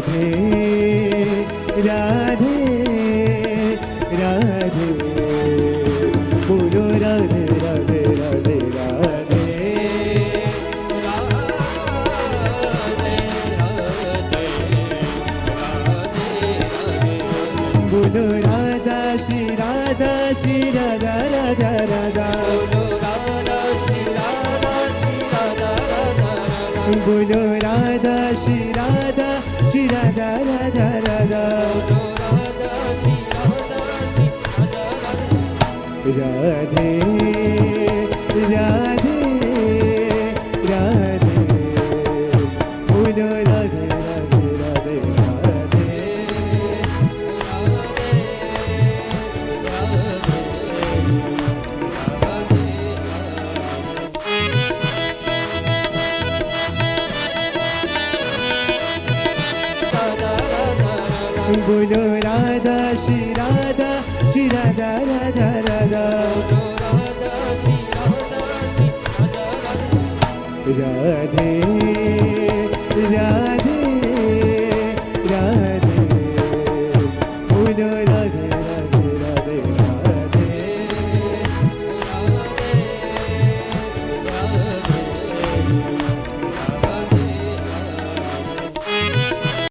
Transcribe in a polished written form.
राधे राधे राधे बोलो राधे राधे राधे राधे बोलो राधा श्री राधा श्री राधा राधा राधा बोलो राधा श्री राधा श्री राधा राधा राधा राधे राधे राधे बोलो राधे राधे राधे राधे बोलो राधा श्री राधा श्री राधा राधा राधा राधे